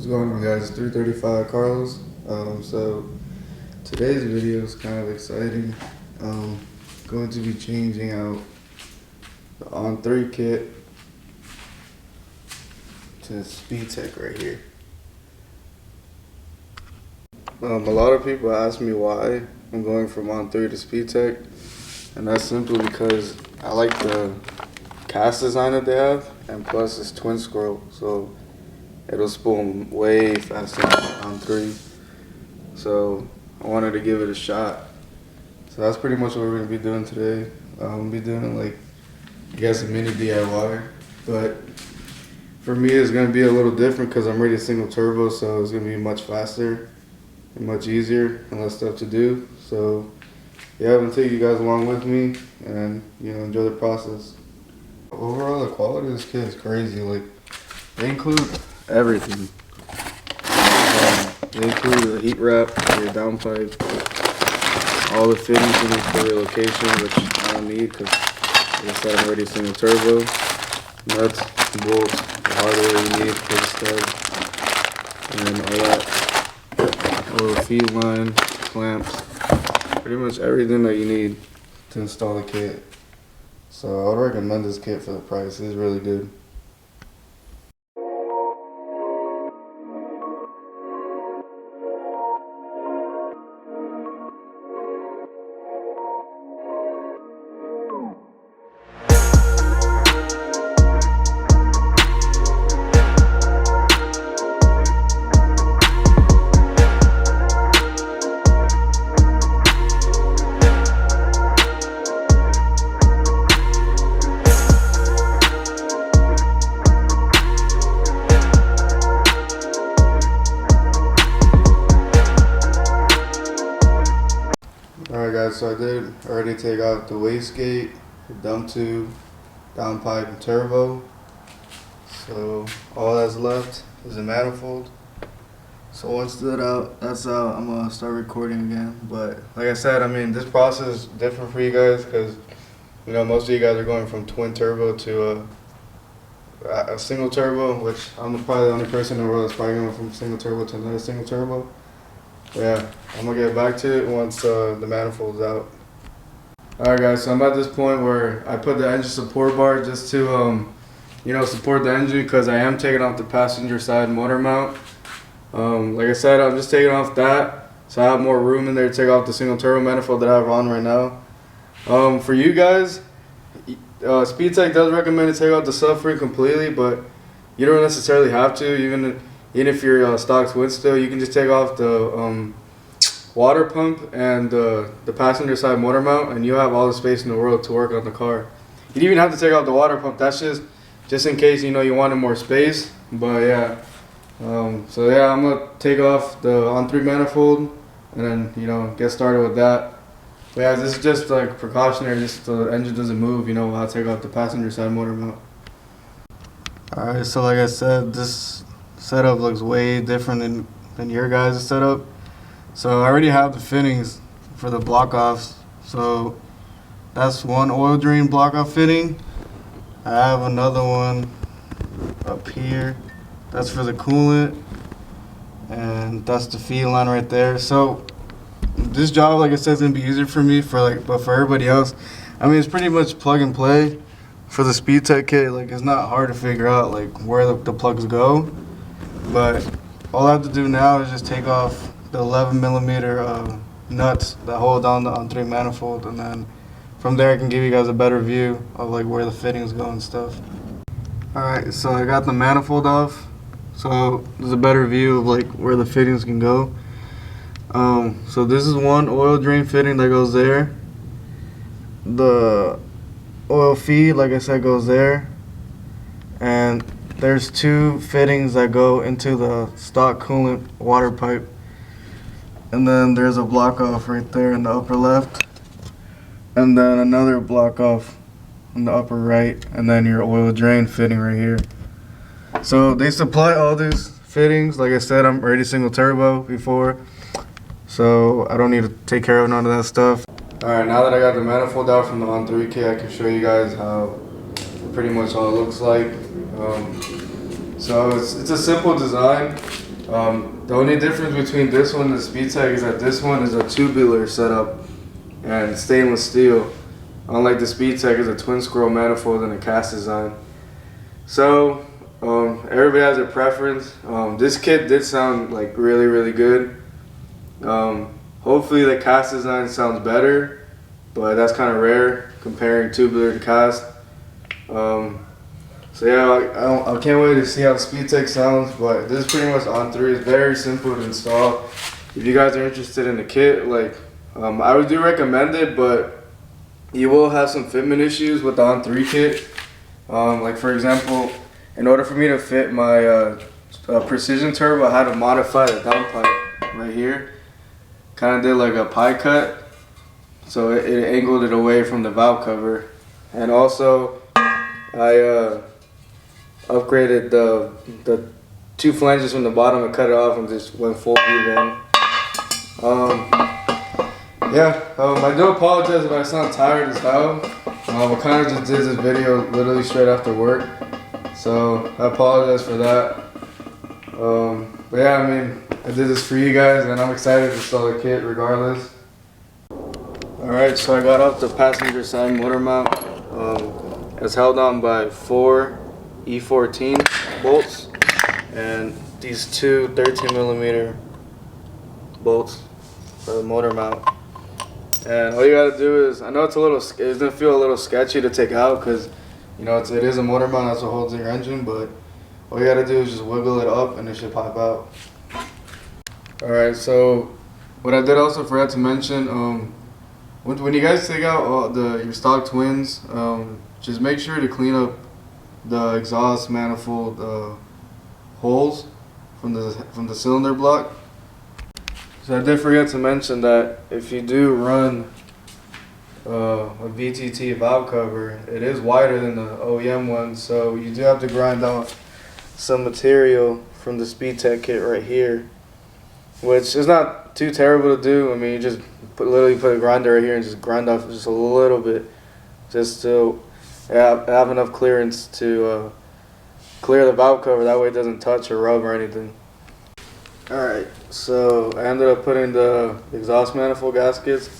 What's going on, guys? 335 Carlos. So today's video is kind of exciting. Going to be changing out the on-3 kit to Speedtech right here. A lot of people ask me why I'm going from on-3 to Speedtech, and that's simply because I like the cast design that they have, and plus it's twin scroll, so it'll spool way faster on 3. So I wanted to give it a shot. So that's pretty much what we're gonna be doing today. We'll be doing like, I guess, a mini DIY, but for me it's gonna be a little different because I'm rated single turbo, so it's gonna be much faster and much easier and less stuff to do. So yeah, I'm gonna take you guys along with me and enjoy the process. Overall, the quality of this kit is crazy. Like, they include everything. They include the heat wrap, your downpipe, all the fittings you need for your location, which I don't need because, like I said, I'm already single turbo. Nuts, bolts, the hardware you need for the stud, and all the feed line, clamps, pretty much everything that you need to install the kit. So I would recommend this kit for the price. It's really good. Alright guys, so I did already take out the wastegate, the dump tube, downpipe, and turbo. So all that's left is a manifold. So once that's out, I'm gonna start recording again. But like I said, I mean, this process is different for you guys because most of you guys are going from twin turbo to a single turbo, which I'm probably the only person in the world that's probably going from single turbo to another single turbo. Yeah, I'm gonna get back to it once the manifold's out. Alright guys, so I'm at this point where I put the engine support bar just to support the engine because I am taking off the passenger side motor mount. Like I said, I'm just taking off that so I have more room in there to take off the single turbo manifold that I have on right now. For you guys, Speedtech does recommend to take out the subframe completely, but you don't necessarily have to. Even if your stock's wood still, you can just take off the water pump and the passenger side motor mount, and you have all the space in the world to work on the car. You don't even have to take off the water pump. That's just in case you wanted more space. But yeah, so yeah, I'm gonna take off the on-3 manifold and then get started with that. But yeah, this is just like precautionary, just so the engine doesn't move. While I take off the passenger side motor mount. All right, so like I said, this setup looks way different than your guys' setup. So I already have the fittings for the block offs. So that's one oil drain block off fitting. I have another one up here. That's for the coolant, and that's the feed line right there. So this job, like I said, is gonna be easier for me but for everybody else, I mean, it's pretty much plug and play. For the Speedtech kit, like, it's not hard to figure out like where the plugs go. But all I have to do now is just take off the 11mm nuts that hold on the on-3 manifold, and then from there I can give you guys a better view of like where the fittings go and stuff. Alright, so I got the manifold off, so there's a better view of like where the fittings can go. So this is one oil drain fitting that goes there. The oil feed, like I said, goes there, and there's two fittings that go into the stock coolant water pipe, and then there's a block off right there in the upper left, and then another block off in the upper right, and then your oil drain fitting right here. So they supply all these fittings. Like I said, I'm already single turbo before, so I don't need to take care of none of that stuff. Alright, now that I got the manifold out from the on-3 kit, I can show you guys how pretty much all it looks like. So it's a simple design. The only difference between this one and the Speedtech is that this one is a tubular setup and stainless steel, unlike the Speedtech is a twin scroll manifold and a cast design. So everybody has their preference. This kit did sound like really good. Hopefully the cast design sounds better, but that's kind of rare comparing tubular to cast. So yeah, I can't wait to see how the Speedtech sounds, but this is pretty much on 3. It's very simple to install. If you guys are interested in the kit, like I would do recommend it, but you will have some fitment issues with the on 3 kit. Like for example, in order for me to fit my precision turbo, I had to modify the downpipe right here. Kind of did like a pie cut, so it angled it away from the valve cover. And also, I upgraded the 2 flanges from the bottom and cut it off and just went full V-bend. I do apologize if I sound tired as hell. I kind of just did this video literally straight after work, so I apologize for that. But yeah, I mean, I did this for you guys and I'm excited to install the kit regardless. Alright, so I got off the passenger side motor mount. It's held on by 4 E14 bolts and these 2 13mm bolts for the motor mount. And all you gotta do is, I know it's gonna feel a little sketchy to take out because you know it is a motor mount, that's what holds your engine, but all you gotta do is just wiggle it up and it should pop out. Alright, so what I did also forgot to mention, when you guys take out your stock twins, just make sure to clean up the exhaust manifold holes from the cylinder block. So I did forget to mention that if you do run a VTT valve cover, it is wider than the OEM one, so you do have to grind off some material from the Speedtech kit right here, which is not too terrible to do. I mean, you just literally put a grinder right here and just grind off just a little bit, just to have enough clearance to clear the valve cover. That way it doesn't touch or rub or anything. Alright, so I ended up putting the exhaust manifold gaskets.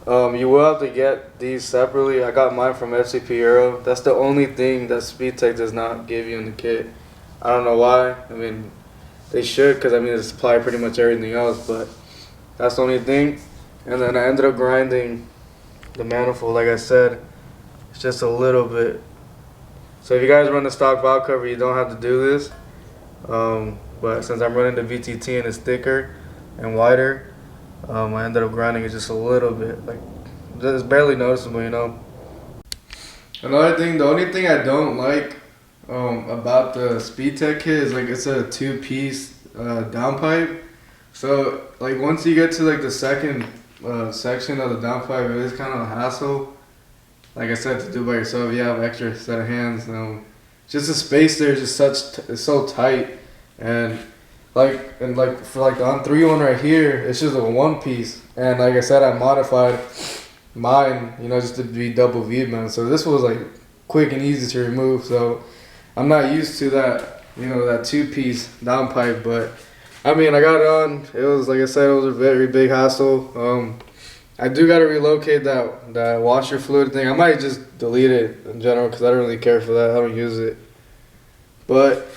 You will have to get these separately. I got mine from FCP Euro. That's the only thing that Speedtech does not give you in the kit. I don't know why. I mean, they should, because I mean they supply pretty much everything else, but that's the only thing. And then I ended up grinding the manifold, like I said. It's just a little bit. So if you guys run the stock valve cover, you don't have to do this. But since I'm running the VTT and it's thicker and wider, I ended up grinding it just a little bit. Like, it's barely noticeable, you know. Another thing, the only thing I don't like about the Speedtech kit is like it's a 2-piece downpipe. So like once you get to like the second section of the downpipe, it is kind of a hassle. Like I said, to do by yourself, you have extra set of hands. Just the space there is just it's so tight, and like for like the on 3 one right here, it's just a 1-piece. And like I said, I modified mine, you know, just to be double V-bend. So this was like quick and easy to remove. So I'm not used to that, you know, that 2-piece downpipe. But I mean, I got it on. It was, like I said, it was a very big hassle. I do got to relocate that washer fluid thing. I might just delete it in general because I don't really care for that. I don't use it. But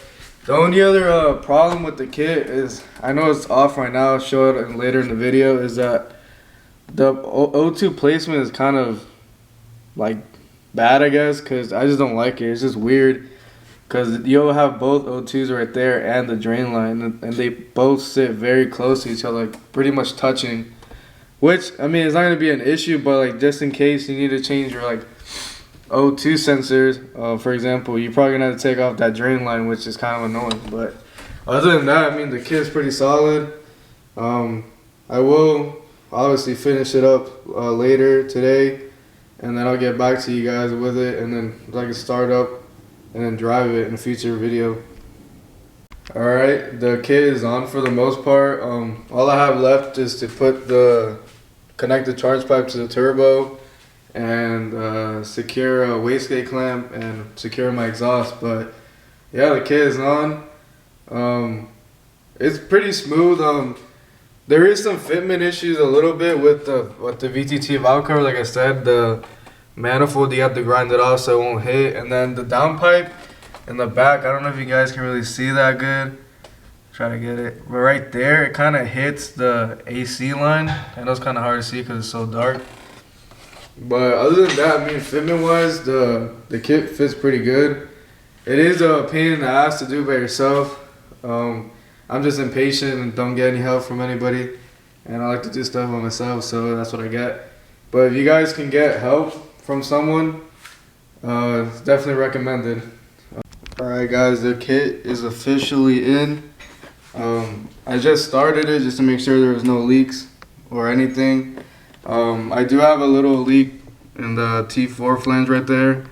the only other problem with the kit is, I know it's off right now, I'll show it later in the video, is that the O2 placement is kind of like bad, I guess, because I just don't like it. It's just weird because you'll have both O2s right there and the drain line, and they both sit very close to each other, like pretty much touching. Which, I mean, it's not going to be an issue, but like just in case you need to change your like O2 sensors, for example, you're probably going to have to take off that drain line, which is kind of annoying. But other than that, I mean, the kit is pretty solid. I will obviously finish it up later today, and then I'll get back to you guys with it, and then I can start up and then drive it in a future video. Alright, the kit is on for the most part. All I have left is to connect the charge pipe to the turbo and secure a wastegate clamp and secure my exhaust. But yeah, the kit is on. It's pretty smooth. There is some fitment issues a little bit with the VTT valve cover. Like I said, the manifold, you have to grind it off so it won't hit. And then the downpipe in the back, I don't know if you guys can really see that good. Try to get it. But right there, it kind of hits the AC line. I know it's kind of hard to see because it's so dark. But other than that, I mean, fitment-wise, the kit fits pretty good. It is a pain in the ass to do by yourself. I'm just impatient and don't get any help from anybody, and I like to do stuff by myself, so that's what I get. But if you guys can get help from someone, it's definitely recommended. Alright guys, the kit is officially in. I just started it just to make sure there was no leaks or anything. I do have a little leak in the T4 flange right there,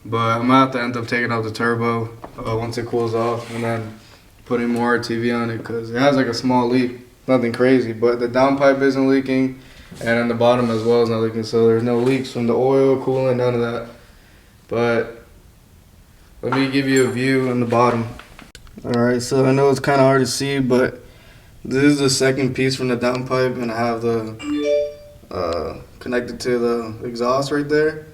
but I'm gonna have to end up taking out the turbo once it cools off, and then putting more RTV on it because it has like a small leak, nothing crazy, but the downpipe isn't leaking, and then the bottom as well is not leaking, so there's no leaks from the oil, coolant, none of that. But let me give you a view on the bottom. Alright, so I know it's kind of hard to see, but this is the second piece from the downpipe, and I have the connected to the exhaust right there.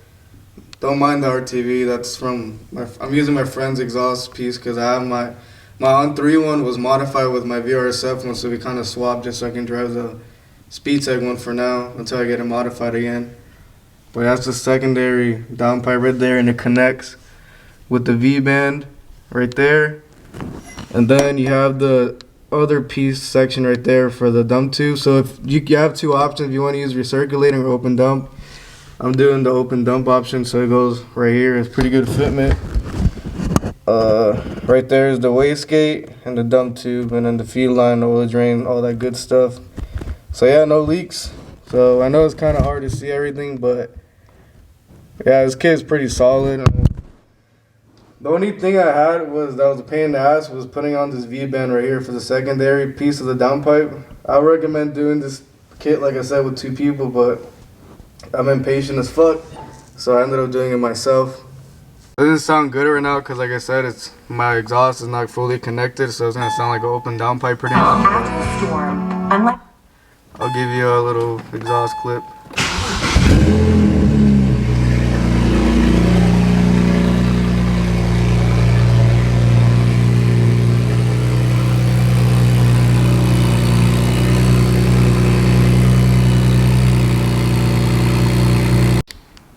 Don't mind the RTV, that's from I'm using my friend's exhaust piece because I have my on 3 one was modified with my VRSF one, so we kind of swapped just so I can drive the Speedtech one for now until I get it modified again. But that's the secondary downpipe right there, and it connects with the V-band right there. And then you have the other piece section right there for the dump tube. So if you have two options, if you want to use recirculating or open dump. I'm doing the open dump option, so it goes right here. It's pretty good fitment. Right there is the wastegate and the dump tube, and then the feed line, oil drain, all that good stuff. So yeah, no leaks. So I know it's kind of hard to see everything, but yeah, this kit is pretty solid. The only thing I had was that was a pain in the ass was putting on this V-band right here for the secondary piece of the downpipe. I recommend doing this kit, like I said, with 2 people, but I'm impatient as fuck, so I ended up doing it myself. It doesn't sound good right now because, like I said, my exhaust is not fully connected, so it's gonna sound like an open downpipe pretty much. After the storm, I'll give you a little exhaust clip.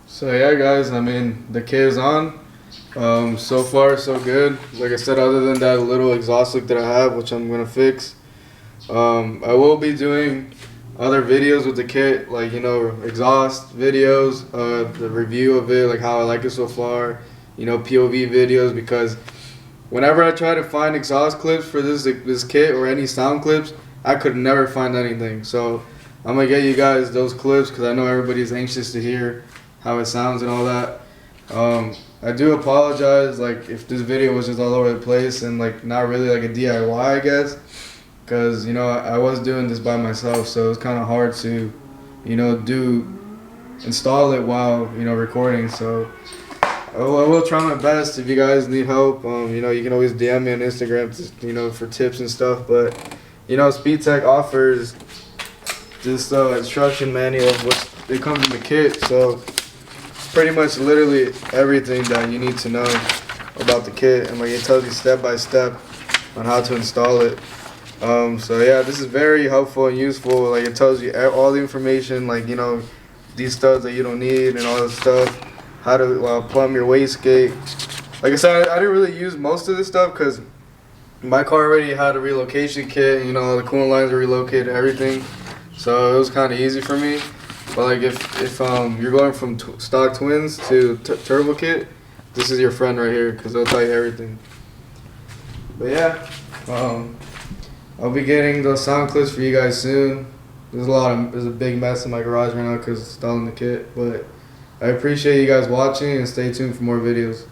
So yeah guys, I mean, the kit is on. So far so good. Like I said, other than that little exhaust leak that I have, which I'm gonna fix. I will be doing other videos with the kit, like, you know, exhaust videos, the review of it, like how I like it so far, you know, POV videos, because whenever I try to find exhaust clips for this kit or any sound clips, I could never find anything. So I'm gonna get you guys those clips because I know everybody's anxious to hear how it sounds and all that. I do apologize, like, if this video was just all over the place and like not really like a DIY, I guess, because, you know, I was doing this by myself, so it's kind of hard to, you know, install it while, you know, recording. So I will try my best. If you guys need help, you know, you can always DM me on Instagram, you know, for tips and stuff. But, you know, Speedtech offers this instruction manual, which it comes in the kit, so pretty much literally everything that you need to know about the kit, and like it tells you step by step on how to install it. So yeah, this is very helpful and useful. Like, it tells you all the information, like, you know, these studs that you don't need and all this stuff, how to plumb your wastegate. Like I said, I didn't really use most of this stuff because my car already had a relocation kit, you know, the coolant lines are relocated, everything, so it was kind of easy for me. But like if you're going from stock twins to turbo kit, this is your friend right here because they'll tell you everything. But yeah, I'll be getting those sound clips for you guys soon. There's a big mess in my garage right now because installing the kit. But I appreciate you guys watching, and stay tuned for more videos.